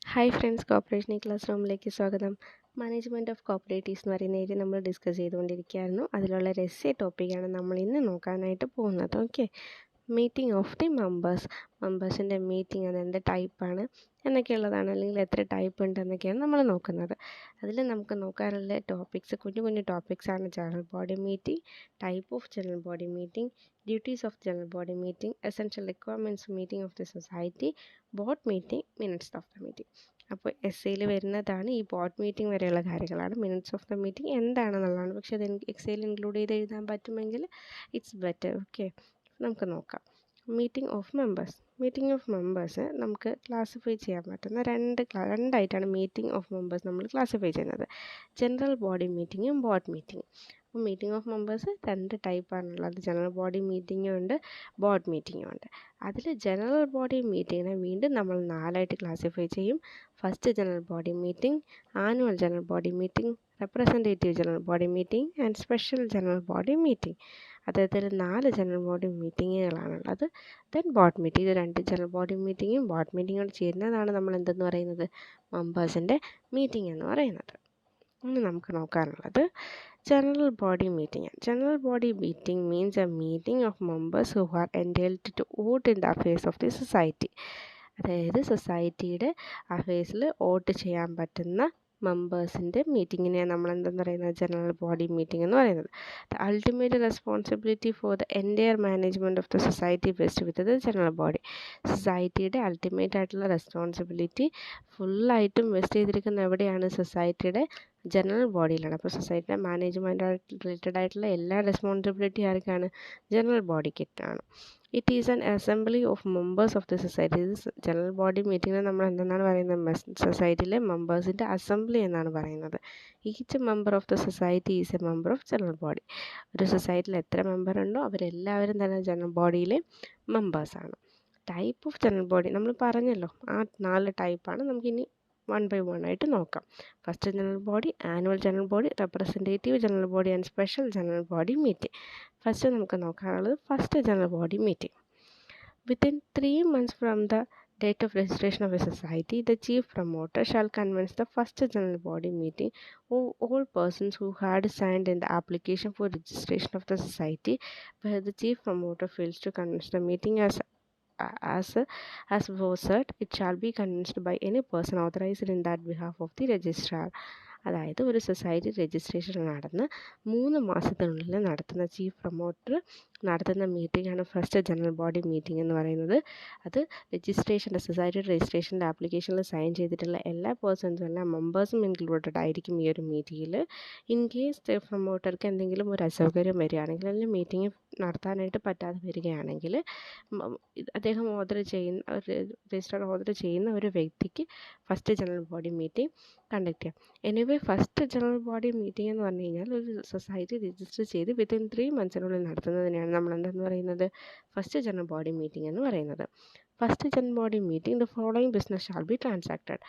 Hi friends, corporation class റൂമിലേക്ക് സ്വാഗതം. Management of cooperatives എന്ന് പറയുന്ന ഏരിയ നമ്മൾ ഡിസ്കസ് ചെയ്തുകൊണ്ടിരിക്കുകയായിരുന്നു. അതിലുള്ള രഹസ്യ ടോപ്പിക്കാണ് നമ്മൾ ഇന്ന് നോക്കാനായിട്ട് പോകുന്നത്. ഓക്കെ, മീറ്റിംഗ് ഓഫ് ദി മെമ്പേഴ്സിൻ്റെ മീറ്റിംഗ് അതെന്ത് ടൈപ്പാണ് എന്നൊക്കെയുള്ളതാണ്, അല്ലെങ്കിൽ എത്ര ടൈപ്പ് ഉണ്ട് എന്നൊക്കെയാണ് നമ്മൾ നോക്കുന്നത്. അതിൽ നമുക്ക് നോക്കാനുള്ള ടോപ്പിക്സ് കുഞ്ഞു കുഞ്ഞു ടോപ്പിക്സാണ്: general body meeting, type of general body meeting, duties of general body meeting, essential requirements meeting of the society, board meeting, minutes of the meeting. അപ്പോൾ എസ്സേയിൽ വരുന്നതാണ് ഈ ബോർഡ് മീറ്റിംഗ് വരെയുള്ള കാര്യങ്ങളാണ്. മിനിറ്റ്സ് ഓഫ് ദ മീറ്റിംഗ് എന്താണെന്നുള്ളതാണ്. പക്ഷേ അത് exhale include ചെയ്ത് എഴുതാൻ പറ്റുമെങ്കിൽ ഇറ്റ്സ് ബെറ്റർ. ഓക്കെ, നമുക്ക് നോക്കാം. മീറ്റിംഗ് ഓഫ് മെമ്പേഴ്സ് നമുക്ക് ക്ലാസിഫൈ ചെയ്യാൻ പറ്റുന്ന രണ്ടായിട്ടാണ് മീറ്റിംഗ് ഓഫ് മെമ്പേഴ്സ് നമ്മൾ ക്ലാസിഫൈ ചെയ്യുന്നത്: ജനറൽ ബോഡി മീറ്റിങ്ങും ബോർഡ് മീറ്റിങ്ങും. അപ്പോൾ മീറ്റിംഗ് ഓഫ് മെമ്പേഴ്സ് രണ്ട് ടൈപ്പാണുള്ളത്: ജനറൽ ബോഡി മീറ്റിങ്ങും ഉണ്ട്, ബോർഡ് മീറ്റിങ്ങും ഉണ്ട്. അതിൽ ജനറൽ ബോഡി മീറ്റിങ്ങിനെ വീണ്ടും നമ്മൾ 4ആയിട്ട് ക്ലാസിഫൈ ചെയ്യും. First general body meeting, annual general body meeting, representative general body meeting and special general body meeting. അത്തരത്തിൽ 4 ജനറൽ ബോഡി മീറ്റിങ്ങുകളാണുള്ളത്. Then board meeting. ഇത് രണ്ട് ജനറൽ ബോഡി മീറ്റിങ്ങും ബോർഡ് മീറ്റിങ്ങും ചേരുന്നതാണ് നമ്മൾ എന്തെന്ന് പറയുന്നത്, മെമ്പേഴ്സിൻ്റെ മീറ്റിംഗ് എന്ന് പറയുന്നത്. ഇനി നമുക്ക് നോക്കാനുള്ളത് general body meeting. General body meeting means a meeting of members who are entitled to vote in the affairs of the society. അതായത് സൊസൈറ്റിയുടെ അഫയേഴ്സിൽ വോട്ട് ചെയ്യാൻ പറ്റുന്ന മെമ്പേഴ്സിൻ്റെ മീറ്റിങ്ങിനെയാണ് നമ്മൾ എന്തെന്ന് പറയുന്നത്, ജനറൽ ബോഡി മീറ്റിംഗ് എന്ന് പറയുന്നത്. The ultimate responsibility for the entire management of the society west with the general body. സൊസൈറ്റിയുടെ അൾട്ടിമേറ്റ് ആയിട്ടുള്ള റെസ്പോൺസിബിലിറ്റി ഫുള്ളായിട്ടും വെസ്റ്റ് ചെയ്തിരിക്കുന്ന എവിടെയാണ്, സൊസൈറ്റിയുടെ ജനറൽ ബോഡിയിലാണ്. അപ്പോൾ സൊസൈറ്റിയുടെ മാനേജ്മെൻറ്റായിട്ട് റിലേറ്റഡ് ആയിട്ടുള്ള എല്ലാ റെസ്പോൺസിബിലിറ്റി ആർക്കാണ്, ജനറൽ ബോഡിക്കാണ്. It is an assembly of members of the society. ഇത് ജനറൽ ബോഡി മീറ്റിങ്ങിനെ നമ്മൾ എന്തെന്നാണ് പറയുന്നത്, സൊസൈറ്റിയിലെ മെമ്പേഴ്സിൻ്റെ അസംബ്ലി എന്നാണ് പറയുന്നത്. Each member of the society is a member of general body. ഒരു സൊസൈറ്റിയിൽ എത്ര മെമ്പർ ഉണ്ടോ അവരെല്ലാവരും തന്നെ ജനറൽ ബോഡിയിലെ മെമ്പേഴ്സാണ്. ടൈപ്പ് ഓഫ് ജനറൽ ബോഡി നമ്മൾ പറഞ്ഞല്ലോ, ആ 4 ടൈപ്പാണ്. നമുക്കിനി 1 by 1 ആയിട്ട് നോക്കാം. First general body, annual general body, representative general body and special general body meeting. First നമുക്ക് നോക്കാനുള്ളത് first general body meeting. Within 3 months from the date of registration of a society, the chief promoter shall convince the first general body meeting of all persons who had signed in the application for registration of the society. Where the chief promoter fails to convince the meeting as was said, it shall be convinced by any person authorized in that behalf of the registrar. അതായത് ഒരു society registration നടന്ന് 3 മാസത്തിനുള്ളിൽ നടത്തുന്ന chief promoter നടത്തുന്ന മീറ്റിംഗാണ് first general body meeting എന്ന് പറയുന്നത്. അത് സൊസൈറ്റിയുടെ രജിസ്ട്രേഷൻ്റെ ആപ്ലിക്കേഷനിൽ സൈൻ ചെയ്തിട്ടുള്ള എല്ലാ പേഴ്സൺസും, എല്ലാ മെമ്പേഴ്സും ഇൻക്ലൂഡഡ് ആയിരിക്കും ഈ ഒരു മീറ്റിങ്ങിൽ. ഇൻ കേസ് പ്രൊമോട്ടർക്ക് എന്തെങ്കിലും ഒരു അസൗകര്യം വരികയാണെങ്കിൽ, അല്ലെങ്കിൽ മീറ്റിംഗ് നടത്താനായിട്ട് പറ്റാതെ വരികയാണെങ്കിൽ, അദ്ദേഹം രജിസ്ട്രാർ ഓർഡർ ചെയ്യുന്ന ഒരു വ്യക്തിക്ക് first general body meeting conduct ചെയ്യാം. Anyway first general body meeting എന്ന് പറഞ്ഞു കഴിഞ്ഞാൽ ഒരു സൊസൈറ്റി രജിസ്റ്റർ ചെയ്ത് വിത്തിൻ 3 monthsiനുള്ളിൽ നടത്തുന്നതിനെയാണ് നമ്മൾ എന്തെന്ന് പറയുന്നത്, ഫസ്റ്റ് ജനറൽ ബോഡി മീറ്റിംഗ് എന്ന് പറയുന്നത്. First general body meeting the following business shall be transacted.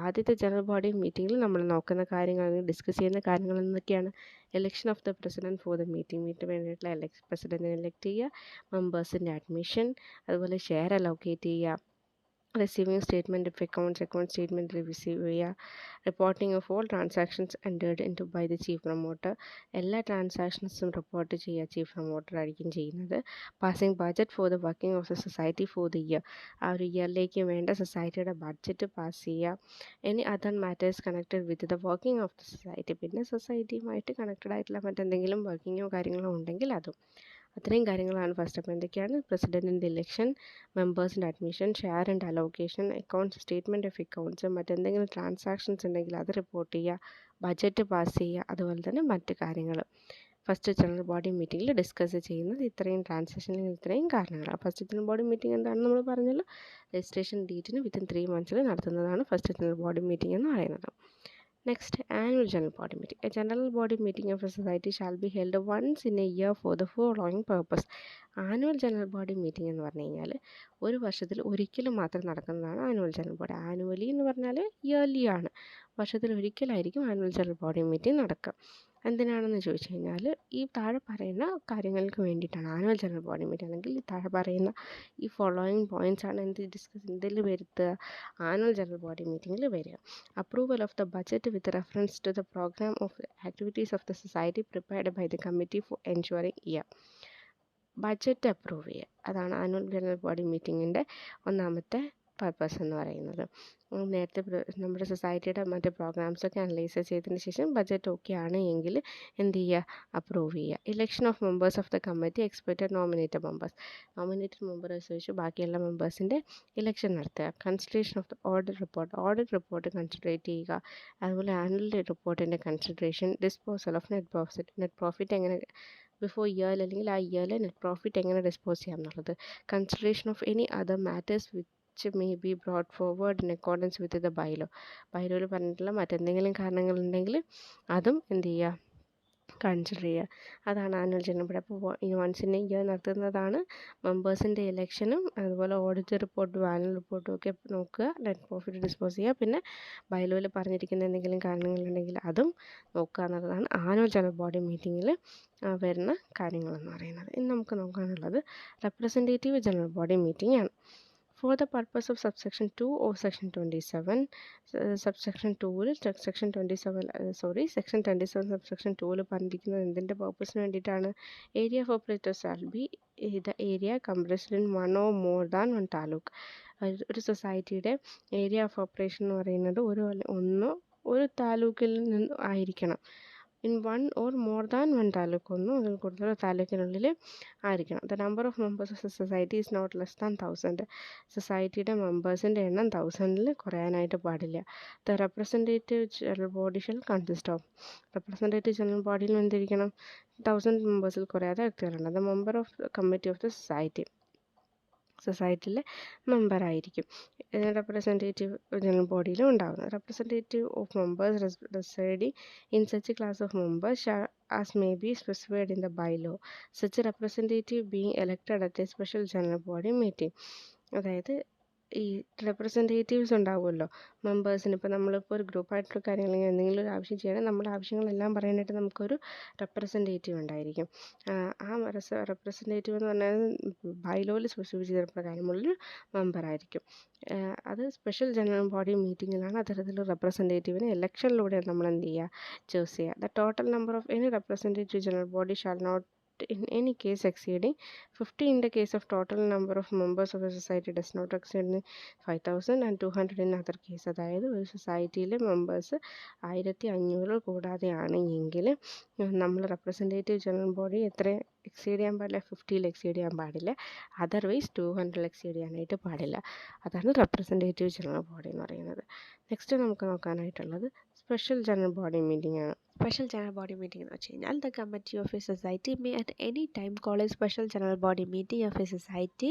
ആദ്യത്തെ ജനറൽ ബോഡി മീറ്റിങ്ങിൽ നമ്മൾ നോക്കുന്ന കാര്യങ്ങൾ, ഡിസ്കസ് ചെയ്യുന്ന കാര്യങ്ങൾ എന്തൊക്കെയാണ്: election of the president for the meeting വേണ്ടിയിട്ടുള്ള പ്രസിഡന്റിനെ എലക്ട് ചെയ്യുക, മെമ്പേഴ്സിൻ്റെ അഡ്മിഷൻ, അതുപോലെ ഷെയർ അലോക്കേറ്റ് ചെയ്യുക, receiving statement of account statement receive ചെയ്യുക, reporting of all transactions entered into by the chief promoter. എല്ലാ ട്രാൻസാക്ഷൻസും റിപ്പോർട്ട് ചെയ്യുക ചീഫ് പ്രൊമോട്ടർ ആയിരിക്കും ചെയ്യുന്നത്. Passing budget for the working of the society for the year. ആ ഒരു ഇയറിലേക്ക് വേണ്ട സൊസൈറ്റിയുടെ ബഡ്ജറ്റ് പാസ് ചെയ്യുക. Any other matters connected with the working of the society. പിന്നെ സൊസൈറ്റിയുമായിട്ട് കണക്റ്റഡ് ആയിട്ടുള്ള മറ്റെന്തെങ്കിലും വർക്കിങ്ങോ കാര്യങ്ങളോ ഉണ്ടെങ്കിൽ അതും. അത്രയും കാര്യങ്ങളാണ് ഫസ്റ്റ്. അപ്പോൾ എന്തൊക്കെയാണ്: പ്രസിഡൻറ്റിൻ്റെ ഇലക്ഷൻ, മെമ്പേഴ്സിൻ്റെ admission, share and allocation, accounts statement of accounts, മറ്റെന്തെങ്കിലും ട്രാൻസാക്ഷൻസ് ഉണ്ടെങ്കിൽ അത് റിപ്പോർട്ട് ചെയ്യുക, ബഡ്ജറ്റ് പാസ് ചെയ്യുക, അതുപോലെ തന്നെ മറ്റ് കാര്യങ്ങൾ ഫസ്റ്റ് ജനറൽ ബോഡി മീറ്റിങ്ങിൽ ഡിസ്കസ് ചെയ്യുന്നത് ഇത്രയും ട്രാൻസാക്ഷനിൽ ഇത്രയും കാരണങ്ങളാണ്. ഫസ്റ്റ് ജനറൽ ബോഡി മീറ്റിംഗ് എന്താണെന്ന് നമ്മൾ പറഞ്ഞല്ലോ, രജിസ്ട്രേഷൻ ഡേറ്റിന് വിത്തിൻ 3 months നടത്തുന്നതാണ് ഫസ്റ്റ് ജനറൽ ബോഡി മീറ്റിംഗ് എന്ന് പറയുന്നത്. Next, annual general body meeting. A general body meeting of a society shall be held once in a year for the following purpose. Annual general body meeting എന്ന് പറഞ്ഞു കഴിഞ്ഞാൽ ഒരു വർഷത്തിൽ ഒരിക്കലും മാത്രം നടക്കുന്നതാണ് ആനുവൽ ജനറൽ ബോഡി. ആനുവലി എന്ന് പറഞ്ഞാൽ ഇയർലി ആണ്, വർഷത്തിൽ ഒരിക്കലായിരിക്കും ആനുവൽ ജനറൽ ബോഡി മീറ്റിംഗ് നടക്കുക. എന്തിനാണെന്ന് ചോദിച്ചു കഴിഞ്ഞാൽ ഈ താഴെ പറയുന്ന കാര്യങ്ങൾക്ക് വേണ്ടിയിട്ടാണ് ആനുവൽ ജനറൽ ബോഡി മീറ്റിംഗ്, അല്ലെങ്കിൽ ഈ താഴെ പറയുന്ന ഈ ഫോളോയിങ് പോയിൻറ്റ്സ് ആണ് ഇതിൽ വരുത്തുക, ആനുവൽ ജനറൽ ബോഡി മീറ്റിങ്ങിൽ വരിക. Approval of the budget with reference to the program of activities of the society prepared by the committee for ensuing year. Budget approve ചെയ്യുക, അതാണ് ആനുവൽ ജനറൽ ബോഡി മീറ്റിങ്ങിൻ്റെ ഒന്നാമത്തെ purpose എന്ന് പറയുന്നത്. നേരത്തെ നമ്മുടെ സൊസൈറ്റിയുടെ മറ്റ് പ്രോഗ്രാംസൊക്കെ അനലൈസ് ചെയ്തതിന് ശേഷം ബഡ്ജറ്റ് ഓക്കെ ആണ് എങ്കിൽ എന്ത് ചെയ്യുക, അപ്രൂവ് ചെയ്യുക. Election of members of the committee expected nominated members വെച്ച് ബാക്കിയുള്ള മെമ്പേഴ്സിൻ്റെ ഇലക്ഷൻ നടത്തുക. Consideration of the audit report considerate ചെയ്യുക. അതുപോലെ ആനുവൽ റിപ്പോർട്ടിൻ്റെ consideration. Disposal of net profit എങ്ങനെ ബിഫോർ ഇയറിൽ അല്ലെങ്കിൽ ആ ഇയറിൽ നെറ്റ് പ്രോഫിറ്റ് എങ്ങനെ ഡിസ്പോസ് ചെയ്യാം എന്നുള്ളത്. Consideration of any other matters which may be brought forward in accordance with the ബൈലോയിൽ പറഞ്ഞിട്ടുള്ള മറ്റെന്തെങ്കിലും കാരണങ്ങളുണ്ടെങ്കിൽ അതും എന്ത് ചെയ്യുക, കൺസിഡർ ചെയ്യുക. അതാണ് ആനുവൽ ജനറൽ ബോഡി. അപ്പോൾ വൺസ് ഇൻ എ ഇയർ നടത്തുന്നതാണ്. മെമ്പേഴ്സിൻ്റെ ഇലക്ഷനും അതുപോലെ ഓഡിറ്റ് റിപ്പോർട്ടും ആനുവൽ റിപ്പോർട്ടും ഒക്കെ നോക്കുക, നെറ്റ് പ്രോഫിറ്റ് ഡിസ്പോസ് ചെയ്യുക, പിന്നെ ബൈലോയിൽ പറഞ്ഞിരിക്കുന്ന എന്തെങ്കിലും കാരണങ്ങളുണ്ടെങ്കിൽ അതും നോക്കുക എന്നുള്ളതാണ് ആനുവൽ ജനറൽ ബോഡി മീറ്റിങ്ങിൽ വരുന്ന കാര്യങ്ങളെന്ന് പറയുന്നത്. ഇനി നമുക്ക് നോക്കാനുള്ളത് റെപ്രസെൻറ്റേറ്റീവ് ജനറൽ ബോഡി മീറ്റിംഗ് ആണ്. For the purpose of subsection 2 or section 27, subsection 2 section 27 subsection 2 പറഞ്ഞിരിക്കുന്നത് എന്തിൻ്റെ പർപ്പസിന് വേണ്ടിയിട്ടാണ്? Area of operator shall be the area compressed in one or more than one taluk. ഒരു സൊസൈറ്റിയുടെ ഏരിയ ഓഫ് ഓപ്പറേഷൻ എന്ന് പറയുന്നത് ഒരു താലൂക്കിൽ നിന്ന് ആയിരിക്കണം. In one or more than one taluk, അതിൽ കൂടുതൽ താലൂക്കിനുള്ളിൽ ആയിരിക്കണം. The number of members of the society is not less than 1000. സൊസൈറ്റിയുടെ മെമ്പേഴ്സിൻ്റെ എണ്ണം 1000 കുറയാനായിട്ട് പാടില്ല. The representative general body shall consist of. Representative general ബോഡിയിൽ എന്തിരിക്കണം? 1000 മെമ്പേഴ്സിൽ കുറയാതെ വ്യക്തികളുണ്ട്. The member of committee of the സൊസൈറ്റിയിലെ മെമ്പറായിരിക്കും റെപ്രസെൻറ്റേറ്റീവ് ജനറൽ ബോഡിയിലും ഉണ്ടാകുന്നത്. Representative of members residing in such class of members as may be specified in the bylaw, such representative being elected at A special general body meeting. അതായത് ഈ representatives ഉണ്ടാവുമല്ലോ മെമ്പേഴ്സിന്. ഇപ്പോൾ നമ്മളിപ്പോൾ ഒരു ഗ്രൂപ്പായിട്ടുള്ള കാര്യങ്ങൾ എന്തെങ്കിലും ഒരു ആവശ്യം ചെയ്യണം, നമ്മുടെ ആവശ്യങ്ങളെല്ലാം പറയാനായിട്ട് നമുക്കൊരു റെപ്രസെൻറ്റേറ്റീവ് ഉണ്ടായിരിക്കും. ആ റെപ്രസെൻറ്റേറ്റീവ് എന്ന് പറഞ്ഞാൽ ബൈലോയിൽ സ്പെസിഫൈ ചെയ്തിട്ടുള്ളൊരു മെമ്പറായിരിക്കും. അത് സ്പെഷ്യൽ ജനറൽ ബോഡി മീറ്റിങ്ങിലാണ് അത്തരത്തിലുള്ള റെപ്രസെൻറ്റേറ്റീവിനെ ഇലക്ഷനിലൂടെ നമ്മൾ എന്ത് ചെയ്യുക, ചൂസ് ചെയ്യുക. The total number of any representative general body shall not in any case exceeding 50 in the case of total number of members of a society does not exceed 5000 and 200 in other case. അതായത് ഒരു സൊസൈറ്റിയിലെ members 1500 കൂടാതെയാണ് എങ്കിൽ നമ്മൾ representative general body എത്ര exceed ചെയ്യാൻ പാടില്ല? 50 exceed ചെയ്യാൻ പാടില്ല. Otherwise 200 exceed ചെയ്യാനായിട്ട് പാടില്ല. അതാണ് റെപ്രസെൻറ്റേറ്റീവ് ജനറൽ ബോഡി എന്ന് പറയുന്നത്. നെക്സ്റ്റ് നമുക്ക് നോക്കാനായിട്ടുള്ളത് സ്പെഷ്യൽ ജനറൽ ബോഡി മീറ്റിംഗ് ആണ്. സ്പെഷ്യൽ ജനറൽ ബോഡി മീറ്റിംഗ് എന്ന് വെച്ച് കഴിഞ്ഞാൽ the committee of A society may at any time call a special general body meeting of A society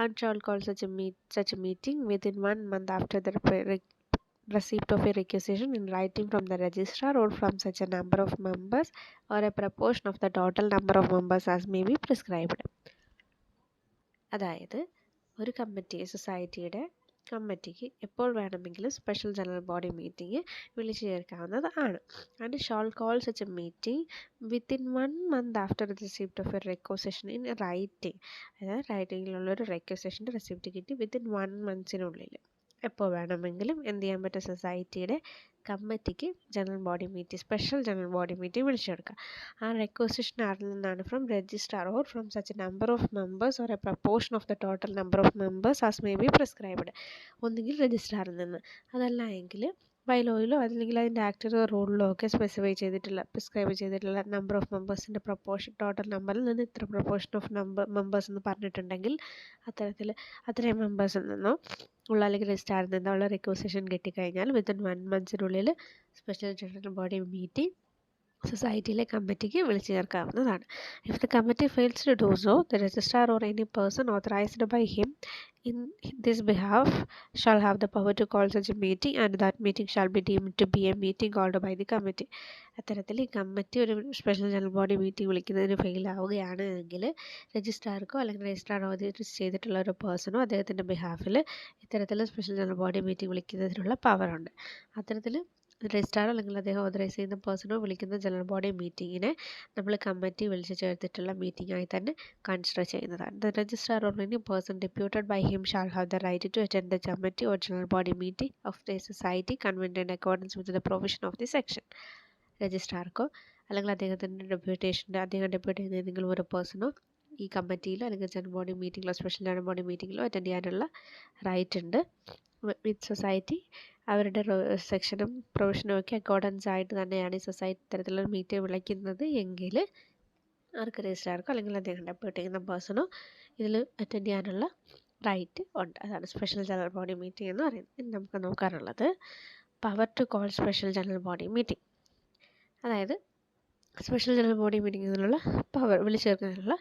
and shall call such a meeting within 1 month after the receipt of a requisition in writing from the registrar or from such a number of members or a proportion of the total number of members as may be prescribed. അതായത് ഒരു സൊസൈറ്റിയുടെ കമ്മിറ്റിക്ക് എപ്പോൾ വേണമെങ്കിലും special general body meeting വിളിച്ചു ചേർക്കാവുന്നതാണ്. And shall call such a meeting within 1 month after the receipt of a requisition in writing. അതായത് റൈറ്റിങ്ങിലുള്ളൊരു റെക്വസിഷൻ്റെ റെസിപ്റ്റ് കിട്ടി വിത്തിൻ 1 monthസിനുള്ളിൽ എപ്പോൾ വേണമെങ്കിലും എന്ത് ചെയ്യാൻ പറ്റും, സൊസൈറ്റിയുടെ കമ്മിറ്റിക്ക് സ്പെഷ്യൽ ജനറൽ ബോഡി മീറ്റിംഗ് വിളിച്ചെടുക്കുക. ആ റെക്വസിഷൻ ആരിൽ നിന്നാണ്? From registrar or from such A number of members or A proportion of the total number of members as may be prescribed. ഒന്നുകിൽ രജിസ്ട്രാറിൽ നിന്ന്, അതല്ല എങ്കിൽ ബൈലോയിലോ അല്ലെങ്കിൽ അതിൻ്റെ ആക്ടിലോ റൂളിലോ ഒക്കെ പ്രിസ്ക്രൈബ് ചെയ്തിട്ടുള്ള നമ്പർ ഓഫ് മെമ്പേഴ്സിൻ്റെ പ്രപ്പോർഷൻ, ടോട്ടൽ നമ്പറിൽ നിന്ന് ഇത്ര പ്രപ്പോർഷൻ ഓഫ് മെമ്പേഴ്സ് എന്ന് പറഞ്ഞിട്ടുണ്ടെങ്കിൽ അത്രയും മെമ്പേഴ്സിൽ നിന്നോ ഉള്ള അല്ലെങ്കിൽ രജിസ്ട്രാറിൽ നിന്നുള്ള റിക്വസിഷൻ കിട്ടിക്കഴിഞ്ഞാൽ വിത്തിൻ 1 monthസിനുള്ളിൽ സ്പെഷ്യൽ ജനറൽ ബോഡി മീറ്റിംഗ് സൊസൈറ്റിയിലെ കമ്മിറ്റിക്ക് വിളിച്ചു ചേർക്കാവുന്നതാണ്. If the committee fails to do so, the registrar or any person authorised by him in this behalf shall have the power to call such a meeting and that meeting shall be deemed to be a meeting called by the committee. അത്തരത്തിൽ ഈ committee ഒരു special general body meeting വിളിക്കുന്നതിന് fail ആവുകയാണ് എങ്കിൽ രജിസ്ട്രാർക്കോ അല്ലെങ്കിൽ registrar authorise ചെയ്തിട്ടുള്ള ഒരു പേഴ്സണോ അദ്ദേഹത്തിൻ്റെ ബിഹാഫിൽ ഇത്തരത്തിൽ സ്പെഷ്യൽ ജനറൽ ബോഡി മീറ്റിംഗ് വിളിക്കുന്നതിനുള്ള പവറുണ്ട്. അത്തരത്തിൽ രജിസ്ട്രാർ അല്ലെങ്കിൽ അദ്ദേഹം ഓതറൈസ് ചെയ്യുന്ന പേഴ്സണോ വിളിക്കുന്ന ജനറൽ ബോഡി മീറ്റിങ്ങിനെ നമ്മൾ കമ്മിറ്റി വിളിച്ച് ചേർത്തിട്ടുള്ള മീറ്റിംഗ് ആയി തന്നെ കൺസിഡർ ചെയ്യുന്നതാണ്. The registrar or any person deputed by him shall have the right to attend the committee or general body meeting of the society convened in accordance with the provision of the section. രജിസ്ട്രാർക്കോ അല്ലെങ്കിൽ അദ്ദേഹത്തിൻ്റെ അദ്ദേഹം depute ചെയ്യുന്ന ഏതെങ്കിലും ഒരു പേഴ്സണോ ഈ കമ്മിറ്റിയിലോ അല്ലെങ്കിൽ ജനറൽ ബോഡി മീറ്റിങ്ങിലോ സ്പെഷ്യൽ ജനറൽ ബോഡി മീറ്റിങ്ങിലോ അറ്റൻഡ് ചെയ്യാനുള്ള റൈറ്റ് ഉണ്ട്. വിത്ത് സൊസൈറ്റി അവരുടെ സെക്ഷനും പ്രൊവിഷനും ഒക്കെ അക്കോർഡൻസ് ആയിട്ട് തന്നെയാണ് ഈ സൊസൈറ്റി തരത്തിലുള്ള മീറ്റിംഗ് വിളിക്കുന്നത് എങ്കിൽ ആർക്ക് രജിസ്ട്രാർക്കോ അല്ലെങ്കിൽ അദ്ദേഹം ഡെപ്യൂട്ട് ചെയ്യുന്ന പേഴ്സണോ ഇതിൽ അറ്റൻഡ് ചെയ്യാനുള്ള റൈറ്റ് ഉണ്ട്. അതാണ് സ്പെഷ്യൽ ജനറൽ ബോഡി മീറ്റിംഗ് എന്ന് പറയുന്നത്. ഇനി നമുക്ക് നോക്കാനുള്ളത് power to call special general body meeting. അതായത് സ്പെഷ്യൽ ജനറൽ ബോഡി മീറ്റിങ്ങിനുള്ള പവർ വിളിച്ചേർക്കുന്നതിനുള്ള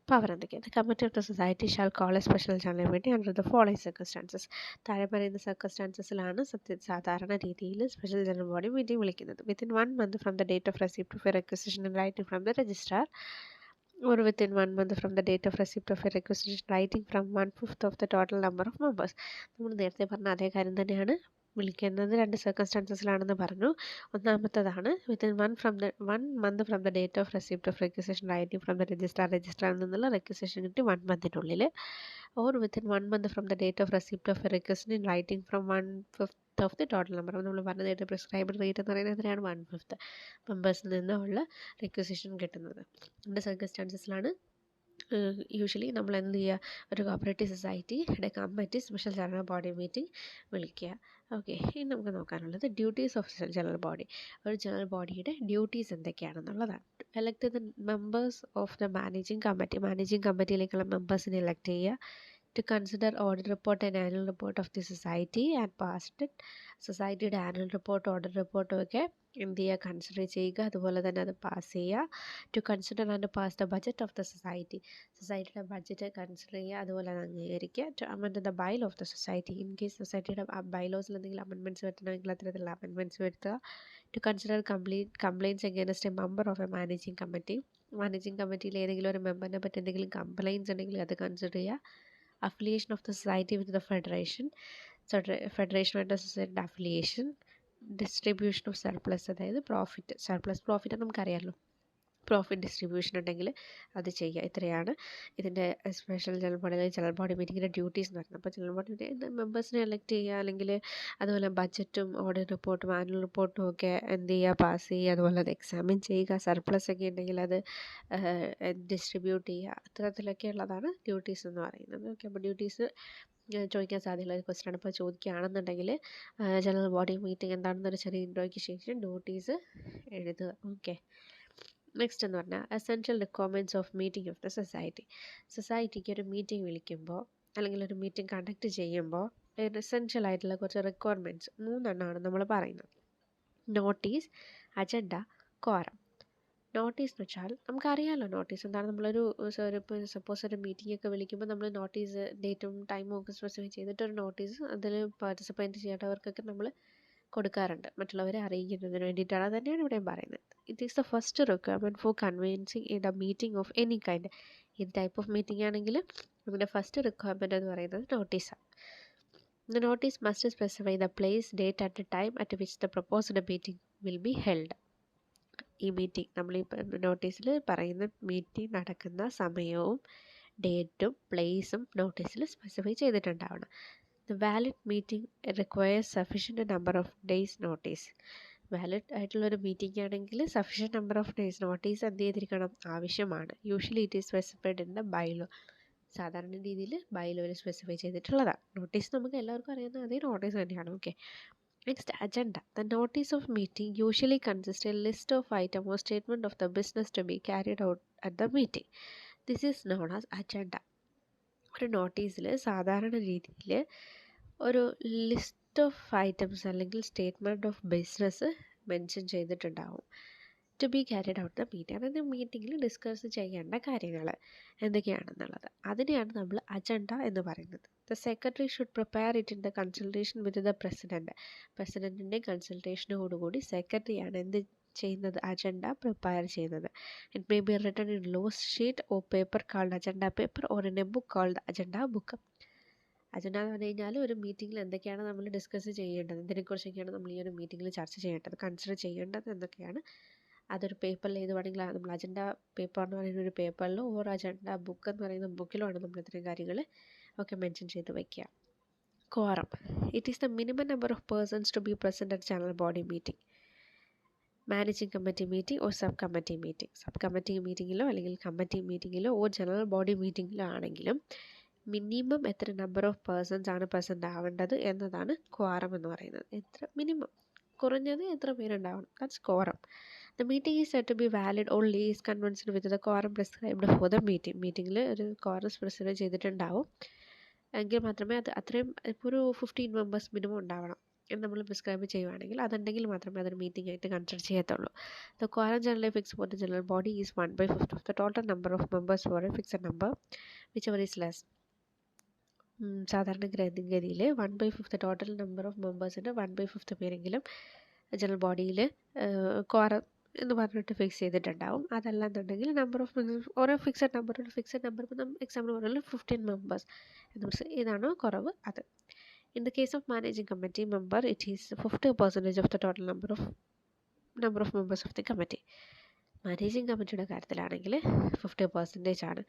പവർ എന്തൊക്കെയാണ്? The committee of the society shall call a special general meeting under the following circumstances. താഴെ പറയുന്ന സർക്കംസ്റ്റാൻസസിലാണ് സാധാരണ രീതിയിൽ സ്പെഷ്യൽ ജനറൽ ബോഡി മീറ്റിംഗ് വിളിക്കുന്നത്. Within 1 month from the date of receipt of a requisition in writing from the registrar or within 1 month from the date of receipt of a requisition writing from 1/5 of the total number of members. നമ്മൾ നേരത്തെ പറഞ്ഞ അതേ കാര്യം തന്നെയാണ് വിളിക്കുന്നത്. 2 സർക്കംസ്റ്റാൻസസിലാണെന്ന് പറഞ്ഞു. ഒന്നാമത്തതാണ് within 1 month from the date of receipt of requisition writing from the രജിസ്ട്രാറിൽ നിന്നുള്ള റെക്വിസിഷൻ കിട്ടി 1 monthനുള്ളിൽ, or within 1 month from the date of receipt of a request in writing from 1/5 of the total number. നമ്മൾ പറഞ്ഞതായിട്ട് പ്രിസ്ക്രൈബഡ് rate എന്ന് പറയുന്നത് എത്രയാണ്? 1/5 മെമ്പേഴ്സിൽ നിന്നുള്ള റിക്വസിഷൻ കിട്ടുന്നത്. 2 സർക്കംസ്റ്റാൻസസിലാണ് യൂഷ്വലി നമ്മൾ എന്ത് ചെയ്യുക? ഒരു കോപ്പറേറ്റീവ് സൊസൈറ്റിയുടെ committee special general body meeting വിളിക്കുക. ഓക്കെ, ഇനി നമുക്ക് നോക്കാനുള്ളത് ഡ്യൂട്ടീസ് ഓഫ് ജനറൽ ബോഡി. ഒരു ജനറൽ ബോഡിയുടെ ഡ്യൂട്ടീസ് എന്തൊക്കെയാണെന്നുള്ളതാണ്. Elect the members of the managing committee. Managing കമ്മിറ്റിയിലേക്കുള്ള മെമ്പേഴ്സിനെ എലക്ട് ചെയ്യുക. To consider audit report and annual report of the society and pass it. സൊസൈറ്റിയുടെ ആനുവൽ റിപ്പോർട്ട് ഓഡിറ്റ് റിപ്പോർട്ടും ഒക്കെ എന്ത് ചെയ്യുക? കൺസിഡർ ചെയ്യുക. അതുപോലെ തന്നെ അത് പാസ് ചെയ്യുക. To consider and pass the budget of the society. സൊസൈറ്റിയുടെ ബഡ്ജറ്റ് കൺസിഡർ ചെയ്യുക, അതുപോലെ അത് അംഗീകരിക്കുക. To amend the bylaw of the society. In case സൊസൈറ്റിയുടെ ബൈലോസിൽ എന്തെങ്കിലും അമെൻമെൻറ്റ്സ് വരുത്തണമെങ്കിൽ അത്തരത്തിലുള്ള അമെൻമെൻറ്റ്സ് വരുത്തുക. To consider complaints against a member of a managing committee. Managing കമ്മിറ്റിയിൽ ഏതെങ്കിലും ഒരു മെമ്പറിനെ പറ്റി എന്തെങ്കിലും കംപ്ലയിൻറ്റ്സ് ഉണ്ടെങ്കിൽ അത് കൺസിഡർ ചെയ്യുക. Affiliation of the society with the federation. ഫെഡറേഷനുമായിട്ട് സൊസൈറ്റിയുടെ അഫിലിയേഷൻ. ഡിസ്ട്രിബ്യൂഷൻ ഓഫ് സർപ്ലസ്, അതായത് പ്രോഫിറ്റ്. സർപ്ലസ് പ്രോഫിറ്റ് നമുക്കറിയാമല്ലോ. പ്രോഫിറ്റ് ഡിസ്ട്രിബ്യൂഷൻ ഉണ്ടെങ്കിൽ അത് ചെയ്യുക. ഇത്രയാണ് ഇതിൻ്റെ സ്പെഷ്യൽ ജനറൽ ബോഡി അല്ലെങ്കിൽ ജനറൽ ബോഡി മീറ്റിങ്ങിൻ്റെ ഡ്യൂട്ടീസ് എന്ന് പറയുന്നത്. അപ്പോൾ ജനറൽ ബോഡി മെമ്പേഴ്സിനെ എലക്ട് ചെയ്യുക, അല്ലെങ്കിൽ അതുപോലെ ബഡ്ജറ്റും ഓഡിറ്റ് റിപ്പോർട്ടും ആനുവൽ റിപ്പോർട്ടും ഒക്കെ എന്ത് ചെയ്യുക? പാസ് ചെയ്യുക. അതുപോലെ അത് എക്സാമിൻ ചെയ്യുക. സർപ്ലസ് ഒക്കെ ഉണ്ടെങ്കിൽ അത് ഡിസ്ട്രിബ്യൂട്ട് ചെയ്യുക. അത്തരത്തിലൊക്കെ ഉള്ളതാണ് ഡ്യൂട്ടീസ് എന്ന് പറയുന്നത്. ഓക്കെ, അപ്പോൾ ഡ്യൂട്ടീസ് ചോദിക്കാൻ സാധ്യതയുള്ള ഒരു ക്വസ്റ്റ്യൻ ആണ്. ഇപ്പോൾ ചോദിക്കുകയാണെന്നുണ്ടെങ്കിൽ ജനറൽ ബോഡി മീറ്റിംഗ് എന്താണെന്നൊരു ചെറിയ ഇൻട്രോയ്ക്ക് ശേഷം ഡ്യൂട്ടീസ് എഴുതുക. ഓക്കെ, നെക്സ്റ്റ് എന്ന് പറഞ്ഞാൽ essential requirements of meeting of the society. സൊസൈറ്റിക്ക് ഒരു മീറ്റിംഗ് വിളിക്കുമ്പോൾ അല്ലെങ്കിൽ ഒരു മീറ്റിംഗ് കണ്ടക്ട് ചെയ്യുമ്പോൾ എസെൻഷ്യൽ ആയിട്ടുള്ള കുറച്ച് റിക്വയർമെൻറ്റ്സ് 3 നമ്മൾ പറയുന്നത്. Notice, agenda, quorum. നോട്ടീസ് എന്ന് വെച്ചാൽ നമുക്കറിയാമല്ലോ നോട്ടീസ് എന്താണ്. നമ്മളൊരു ഇപ്പോൾ സപ്പോസ് ഒരു മീറ്റിംഗ് ഒക്കെ വിളിക്കുമ്പോൾ നമ്മൾ നോട്ടീസ് ഡേറ്റും ടൈമും ഒക്കെ സ്പെസിഫൈ ചെയ്തിട്ടൊരു നോട്ടീസ് അതിൽ പാർട്ടിസിപ്പേറ്റ് ചെയ്യേണ്ടവർക്കൊക്കെ നമ്മൾ കൊടുക്കാറുണ്ട്, മറ്റുള്ളവരെ അറിയിക്കുന്നതിന് വേണ്ടിയിട്ടാണ്. അത് തന്നെയാണ് ഇവിടെയും പറയുന്നത്. It is the first requirement for convening in a meeting of any kind. ഏത് ടൈപ്പ് ഓഫ് മീറ്റിംഗ് ആണെങ്കിലും അതിൻ്റെ ഫസ്റ്റ് റിക്വയർമെൻറ്റ് എന്ന് പറയുന്നത് നോട്ടീസാണ്. The notice must specify the place, date and time at which the proposed meeting will be held. ഈ meeting നമ്മൾ ഈ നോട്ടീസിൽ പറയുന്ന മീറ്റിംഗ് നടക്കുന്ന സമയവും ഡേറ്റും പ്ലേസും നോട്ടീസിൽ സ്പെസിഫൈ ചെയ്തിട്ടുണ്ടാവണം. The valid meeting requires sufficient number of days notice. Valid ആയിട്ടുള്ളൊരു മീറ്റിംഗ് ആണെങ്കിൽ sufficient number of days notice എന്ത് ചെയ്തിരിക്കണം? ആവശ്യമാണ്. Usually it is specified in the bylaw. സാധാരണ രീതിയിൽ ബൈലോയിൽ സ്പെസിഫൈ ചെയ്തിട്ടുള്ളതാണ്. നോട്ടീസ് നമുക്ക് എല്ലാവർക്കും അറിയാവുന്ന അതേ നോട്ടീസ് തന്നെയാണ്. Okay, next agenda. The notice of meeting usually consist a list of item or statement of the business to be carried out at the meeting. This is known as agenda. ഒരു നോട്ടീസിൽ സാധാരണ രീതിയിൽ ഒരു list of items അല്ലെങ്കിൽ statement of business mention ചെയ്തിട്ടുണ്ടാവും. To be carried out the meeting, അതായത് മീറ്റിങ്ങിൽ discuss ചെയ്യേണ്ട കാര്യങ്ങൾ എന്തൊക്കെയാണെന്നുള്ളത്, അതിനെയാണ് നമ്മൾ അജണ്ട എന്ന് പറയുന്നത്. The secretary should prepare it in the consultation with the president. പ്രസിഡൻറ്റിൻ്റെ കൺസൾട്ടേഷനോടുകൂടി സെക്രട്ടറിയാണ് എന്ത് ചെയ്യുന്നത്? അജണ്ട പ്രിപ്പയർ ചെയ്യുന്നത്. It may be written in loose sheet or paper called agenda paper or in a book called agenda book. Agenda എന്ന് പറഞ്ഞു കഴിഞ്ഞാൽ ഒരു മീറ്റിങ്ങിൽ എന്തൊക്കെയാണ് നമ്മൾ ഡിസ്കസ് ചെയ്യേണ്ടത്, ഇതിനെക്കുറിച്ചൊക്കെയാണ് നമ്മൾ ഈ ഒരു മീറ്റിങ്ങിൽ ചർച്ച ചെയ്യേണ്ടത്, കൺസിഡർ ചെയ്യേണ്ടത് എന്തൊക്കെയാണ്. അതൊരു പേപ്പറിൽ എഴുതുവാണെങ്കിൽ നമ്മൾ അജണ്ട പേപ്പർ എന്ന് പറയുന്ന ഒരു പേപ്പറിലോ ഓർ അജണ്ട ബുക്ക് എന്ന് പറയുന്ന ബുക്കിലുമാണ് നമ്മൾ ഇത്രയും കാര്യങ്ങൾ ഒക്കെ മെൻഷൻ ചെയ്ത് വയ്ക്കുക. Quorum. It is the minimum number of persons to be present at general body meeting. Managing committee meeting or sub committee meeting. Sub committee മീറ്റിങ്ങിലോ അല്ലെങ്കിൽ കമ്മിറ്റി മീറ്റിങ്ങിലോ ഓർ ജനറൽ ബോഡി മീറ്റിങ്ങിലോ ആണെങ്കിലും മിനിമം എത്ര നമ്പർ ഓഫ് പേഴ്സൺസ് ആണ് present ആവേണ്ടത് എന്നതാണ് quorum എന്ന് പറയുന്നത്. എത്ര മിനിമം, കുറഞ്ഞത് എത്ര പേരുണ്ടാവണം, that's quorum. The meeting is set to be valid only is convened with the quorum prescribed for the meeting. മീറ്റിങ്ങിൽ ഒരു ക്വാറം പ്രിസ്ക്രൈബ് ചെയ്തിട്ടുണ്ടാവും, എങ്കിൽ മാത്രമേ അത് അത്രയും ഇപ്പോൾ ഒരു 15 മെമ്പേഴ്സ് മിനിമം ഉണ്ടാവണം എന്ന് നമ്മൾ പ്രിസ്ക്രൈബ് ചെയ്യുവാണെങ്കിൽ അതുണ്ടെങ്കിൽ മാത്രമേ അതൊരു മീറ്റിംഗ് ആയിട്ട് കൺസിഡർ ചെയ്യത്തുള്ളൂ. The quorum generally fix for the general body is 1/5 of the total number of members four A fixed number which ever is less. സാധാരണ ഗതിയിൽ 1/5 ദ ടോട്ടൽ നമ്പർ ഓഫ് മെമ്പേഴ്സിൻ്റെ 1/5 പേരെങ്കിലും ജനറൽ ബോഡിയിൽ ക്വാറം എന്ന് പറഞ്ഞിട്ട് fix ചെയ്തിട്ടുണ്ടാവും. അതല്ലാന്നുണ്ടെങ്കിൽ number of ഓരോ fixed number ഇപ്പോൾ നമ്മൾ എക്സാമ്പിൾ പറഞ്ഞാൽ 15 മെമ്പേഴ്സ് എന്ന് വെച്ചാൽ ഇതാണ് കുറവ് അത്. In the case of managing committee member it is 50% of the total number of members of the committee. Managing കമ്മിറ്റിയുടെ കാര്യത്തിലാണെങ്കിൽ 50% ആണ്.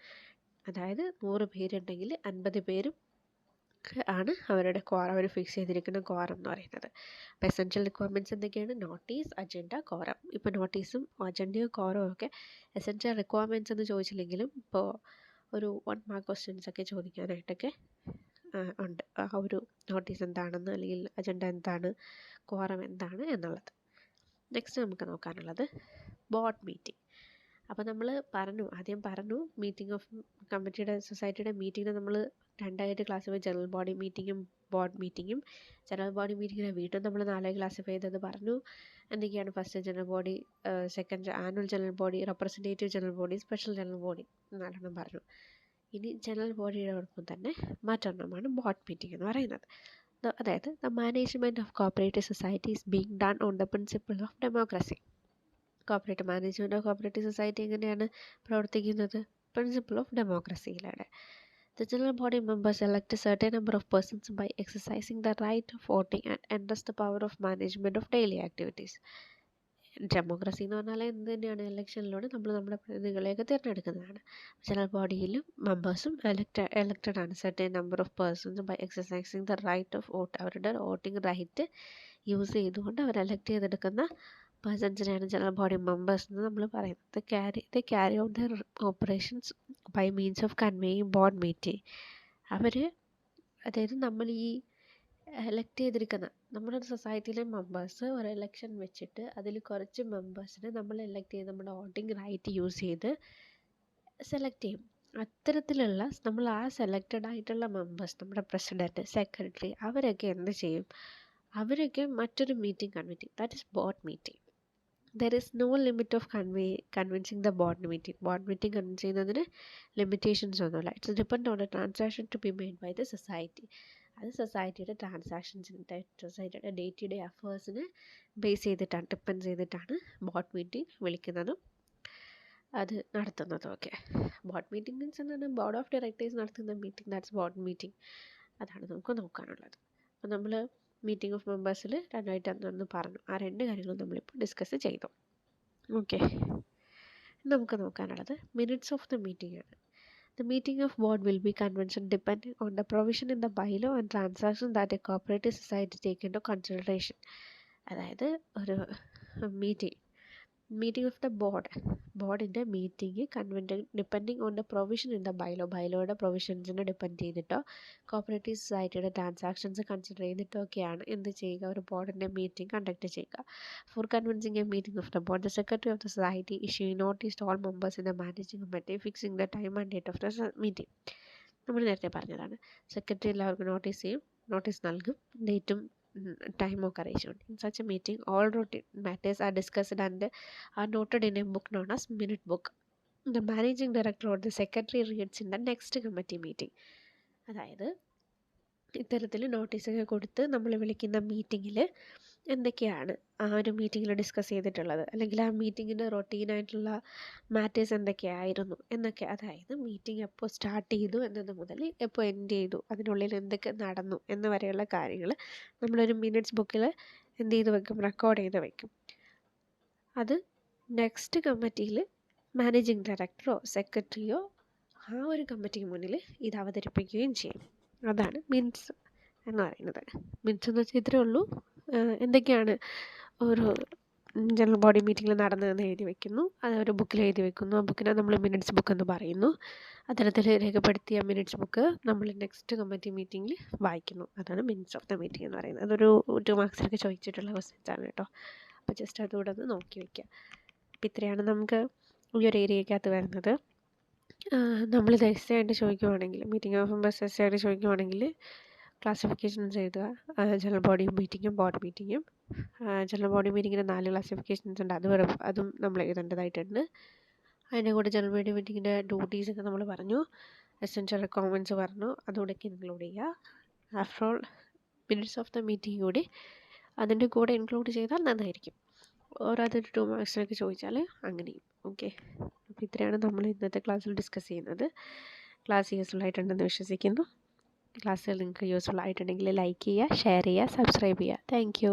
അതായത് 100 പേരുണ്ടെങ്കിൽ 50 പേരും ആണ് അവരുടെ ക്വാറം അവർ ഫിക്സ് ചെയ്തിരിക്കുന്ന ക്വാറം എന്ന് പറയുന്നത്. അപ്പോൾ എസെൻഷ്യൽ റിക്വയർമെൻറ്റ്സ് എന്തൊക്കെയാണ്? Notice, agenda, quorum. ഇപ്പോൾ നോട്ടീസും അജണ്ടയും ക്വാറവും ഒക്കെ എസെൻഷ്യൽ റിക്വയർമെൻറ്റ്സ് എന്ന് ചോദിച്ചില്ലെങ്കിലും ഇപ്പോൾ ഒരു 1 മാർക്ക് ക്വസ്റ്റ്യൻസ് ഒക്കെ ചോദിക്കാനായിട്ടൊക്കെ ഉണ്ട്. ആ ഒരു നോട്ടീസ് എന്താണെന്ന് അല്ലെങ്കിൽ അജണ്ട എന്താണ്, ക്വാറം എന്താണ് എന്നുള്ളത്. നെക്സ്റ്റ് നമുക്ക് നോക്കാനുള്ളത് ബോർഡ് മീറ്റിംഗ്. അപ്പോൾ നമ്മൾ ആദ്യം പറഞ്ഞു മീറ്റിംഗ് ഓഫ് കമ്മിറ്റിയുടെ സൊസൈറ്റിയുടെ മീറ്റിങ്ങിനെ നമ്മൾ രണ്ടായിട്ട് ക്ലാസ്സിഫൈ, ജനറൽ ബോഡി മീറ്റിങ്ങും ബോർഡ് മീറ്റിങ്ങും. ജനറൽ ബോഡി മീറ്റിങ്ങിനെ വീണ്ടും നമ്മൾ 4 ക്ലാസ്സിഫൈ ചെയ്തത് പറഞ്ഞു. എന്തൊക്കെയാണ്? First general body, second annual general body, representative general body, special general body, 4 പറഞ്ഞു. ഇനി ജനറൽ ബോഡിയോടൊപ്പം തന്നെ മറ്റൊരെണ്ണമാണ് ബോർഡ് മീറ്റിംഗ് എന്ന് പറയുന്നത്. അതായത് the management of cooperative society is being done on the principle of democracy. Cooperative management of cooperative society എങ്ങനെയാണ് പ്രവർത്തിക്കുന്നത്? Principle of ഡെമോക്രസിയിലാണ്. The general body members elect a certain number of persons by exercising the right of voting and entrust the power of management of daily activities. Democracy എന്ന് പറഞ്ഞാൽ എന്ത് തന്നെയാണ്? ഇലക്ഷനിലൂടെ നമ്മൾ നമ്മുടെ പ്രതിനിധികളെയൊക്കെ തിരഞ്ഞെടുക്കുന്നതാണ്. ജനറൽ ബോഡിയിലും മെമ്പേഴ്സും എലക്റ്റഡ് ആണ്. Certain number of persons by exercising the right of vote. അവരുടെ വോട്ടിംഗ് റൈറ്റ് യൂസ് ചെയ്തുകൊണ്ട് അവർ എലക്ട് ചെയ്തെടുക്കുന്ന പേഴ്സൺസിനെയാണ് ജനറൽ ബോഡി മെമ്പേഴ്സ് എന്ന് നമ്മൾ പറയുന്നത്. The carry out their operations by means of conveying board meeting. അവർ, അതായത് നമ്മൾ ഈ എലക്ട് ചെയ്തിരിക്കുന്ന നമ്മുടെ സൊസൈറ്റിയിലെ മെമ്പേഴ്സ് ഒരു എലക്ഷൻ വെച്ചിട്ട് അതിൽ കുറച്ച് മെമ്പേഴ്സിനെ നമ്മൾ എലക്ട് ചെയ്ത് നമ്മുടെ വോട്ടിംഗ് റൈറ്റ് യൂസ് ചെയ്ത് സെലക്ട് ചെയ്യും. അത്തരത്തിലുള്ള നമ്മൾ ആ സെലക്റ്റഡ് ആയിട്ടുള്ള മെമ്പേഴ്സ്, നമ്മുടെ പ്രസിഡൻറ്റ്, സെക്രട്ടറി, അവരൊക്കെ എന്ത് ചെയ്യും? അവരൊക്കെ മറ്റൊരു meeting convene, that is board meeting. There is no limit of convincing the board meeting. Board meeting convince ചെയ്യുന്നതിന് ലിമിറ്റേഷൻസ് ഒന്നുമില്ല. It's depend on the transaction to be made by the society. അത് സൊസൈറ്റിയുടെ ട്രാൻസാക്ഷൻസിൻ്റെ, സൊസൈറ്റിയുടെ ഡേ ടു ഡേ അഫേഴ്സിനെ base ചെയ്തിട്ടാണ്, depend ചെയ്തിട്ടാണ് board meeting വിളിക്കുന്നതും അത് നടത്തുന്നതും ഒക്കെ. ബോർഡ് മീറ്റിംഗ് മീൻസ് എന്താണ്? ബോർഡ് ഓഫ് ഡയറക്ടേഴ്സ് നടത്തുന്ന മീറ്റിംഗ്, ദാറ്റ്സ് ബോർഡ് മീറ്റിംഗ്. അതാണ് നമുക്ക് നോക്കാനുള്ളത്. അപ്പോൾ നമ്മൾ മീറ്റിംഗ് ഓഫ് മെമ്പേഴ്സിൽ രണ്ടായിട്ട് അന്നു പറഞ്ഞു. ആ 2 കാര്യങ്ങളും നമ്മളിപ്പോൾ ഡിസ്കസ് ചെയ്തു. ഓക്കെ, നമുക്ക് നോക്കാനുള്ളത് മിനിറ്റ്സ് ഓഫ് ദ മീറ്റിംഗ് ആണ്. The meeting of board will be convention depending on the provision in the bylaw and transaction that a cooperative society take into consideration. അതായത് ഒരു മീറ്റിംഗ് ഓഫ് ദ ബോർഡിൻ്റെ meeting depending on the provision in the ബൈലോയുടെ പ്രൊവിഷൻസിനെ depend ചെയ്തിട്ടോ cooperative സൊസൈറ്റിയുടെ transactions consider ചെയ്തിട്ടോ ഒക്കെയാണ് എന്ത് ചെയ്യുക? ഒരു ബോർഡിൻ്റെ മീറ്റിംഗ് കണ്ടക്ട് ചെയ്യുക. For convincing a meeting of the board, the secretary of the society issuing notice to all members in the managing committee fixing the time and date of the meeting. നമ്മൾ നേരത്തെ പറഞ്ഞതാണ്. Secretary എല്ലാവർക്കും notice നൽകും, ഡേറ്റും ടൈമൊക്കെ അറിയിച്ചുകൊണ്ട്. In such a meeting all routine matters R discussed and R noted in a book known as minute book. The managing director or the secretary reads in the next committee meeting. അതായത് ഇത്തരത്തിൽ നോട്ടീസൊക്കെ കൊടുത്ത് നമ്മൾ വിളിക്കുന്ന മീറ്റിങ്ങിൽ എന്തൊക്കെയാണ് ആ ഒരു മീറ്റിങ്ങിൽ ഡിസ്കസ് ചെയ്തിട്ടുള്ളത്, അല്ലെങ്കിൽ ആ മീറ്റിങ്ങിൻ്റെ റൊട്ടീനായിട്ടുള്ള മാറ്റേഴ്സ് എന്തൊക്കെയായിരുന്നു എന്നൊക്കെ. അതായത് മീറ്റിംഗ് എപ്പോൾ സ്റ്റാർട്ട് ചെയ്തു എന്നത് മുതൽ എപ്പോൾ എൻഡ് ചെയ്തു, അതിനുള്ളിൽ എന്തൊക്കെ നടന്നു എന്ന് വരെയുള്ള കാര്യങ്ങൾ നമ്മളൊരു മിനിറ്റ്സ് ബുക്കിൽ എന്ത് ചെയ്ത് വെക്കും, റെക്കോർഡ് ചെയ്ത് വെക്കും. അത് നെക്സ്റ്റ് കമ്മിറ്റിയിൽ മാനേജിങ് ഡയറക്ടറോ സെക്രട്ടറിയോ ആ ഒരു കമ്മിറ്റിക്ക് മുന്നിൽ ഇത് അവതരിപ്പിക്കുകയും ചെയ്യും. അതാണ് മിനിറ്റ്സ് എന്ന് പറയുന്നത്. മിനിറ്റ്സ് എന്ന് വെച്ചാൽ ഇത്രയേ ഉള്ളൂ. എന്തൊക്കെയാണ് ഒരു ജനറൽ ബോഡി മീറ്റിങ്ങിൽ നടന്നതെന്ന് എഴുതി വയ്ക്കുന്നു, അത് ഒരു ബുക്കിൽ എഴുതി വെക്കുന്നു. ആ ബുക്കിനെ നമ്മൾ മിനിറ്റ്സ് ബുക്ക് എന്ന് പറയുന്നു. അത്തരത്തിൽ രേഖപ്പെടുത്തിയ മിനിറ്റ്സ് ബുക്ക് നമ്മൾ നെക്സ്റ്റ് കമ്മിറ്റി മീറ്റിങ്ങിൽ വായിക്കുന്നു. അതാണ് മിനിറ്റ്സ് ഓഫ് ദ മീറ്റിംഗ് എന്ന് പറയുന്നത്. അതൊരു 2 മാർക്സിലൊക്കെ ചോദിച്ചിട്ടുള്ള ക്വസ്റ്റ്യൻസ് ആണ് കേട്ടോ. അപ്പോൾ ജസ്റ്റ് അതുകൂടെ ഒന്ന് നോക്കി വയ്ക്കുക. അപ്പോൾ ഇത്രയാണ് നമുക്ക് ഈ ഒരു ഏരിയക്കകത്ത് വരുന്നത്. നമ്മളിത് എസ്സേ ആയിട്ട് ചോദിക്കുവാണെങ്കിൽ, മീറ്റിംഗ് ഓഫ് മെമ്പേഴ്സ് എസ്സേ ആയിട്ട് ചോദിക്കുവാണെങ്കിൽ ക്ലാസിഫിക്കേഷൻസ് എഴുതുക. ജനറൽ ബോഡി മീറ്റിങ്ങും ബോർഡ് മീറ്റിങ്ങും. ജനറൽ ബോഡി മീറ്റിങ്ങിന് 4 ക്ലാസിഫിക്കേഷൻസ് ഉണ്ട്. അതും നമ്മൾ എഴുതേണ്ടതായിട്ടുണ്ട്. അതിൻ്റെ കൂടെ ജനറൽ ബോഡി മീറ്റിങ്ങിൻ്റെ ഡ്യൂട്ടീസൊക്കെ നമ്മൾ പറഞ്ഞു, എസെൻഷ്യൽ റിക്വയർമെൻറ്റ്സ് പറഞ്ഞു, അതുകൂടെയൊക്കെ ഇൻക്ലൂഡ് ചെയ്യുക. After all minutes of the meeting കൂടി അതിൻ്റെ കൂടെ ഇൻക്ലൂഡ് ചെയ്താൽ നന്നായിരിക്കും. ഓരോരു 2 മാർക്സിനൊക്കെ ചോദിച്ചാൽ അങ്ങനെയും. ഓക്കെ, അപ്പോൾ ഇത്രയാണ് നമ്മൾ ഇന്നത്തെ ക്ലാസ്സിൽ ഡിസ്കസ് ചെയ്യുന്നത്. ക്ലാസ് യൂസ്ഫുൾ ആയിട്ടുണ്ടെന്ന് വിശ്വസിക്കുന്നു. ക്ലാസ്സുകൾ നിങ്ങൾക്ക് യൂസ്ഫുൾ ആയിട്ടുണ്ടെങ്കിൽ ലൈക്ക് ചെയ്യുക, ഷെയർ ചെയ്യുക, സബ്സ്ക്രൈബ് ചെയ്യുക. Thank you.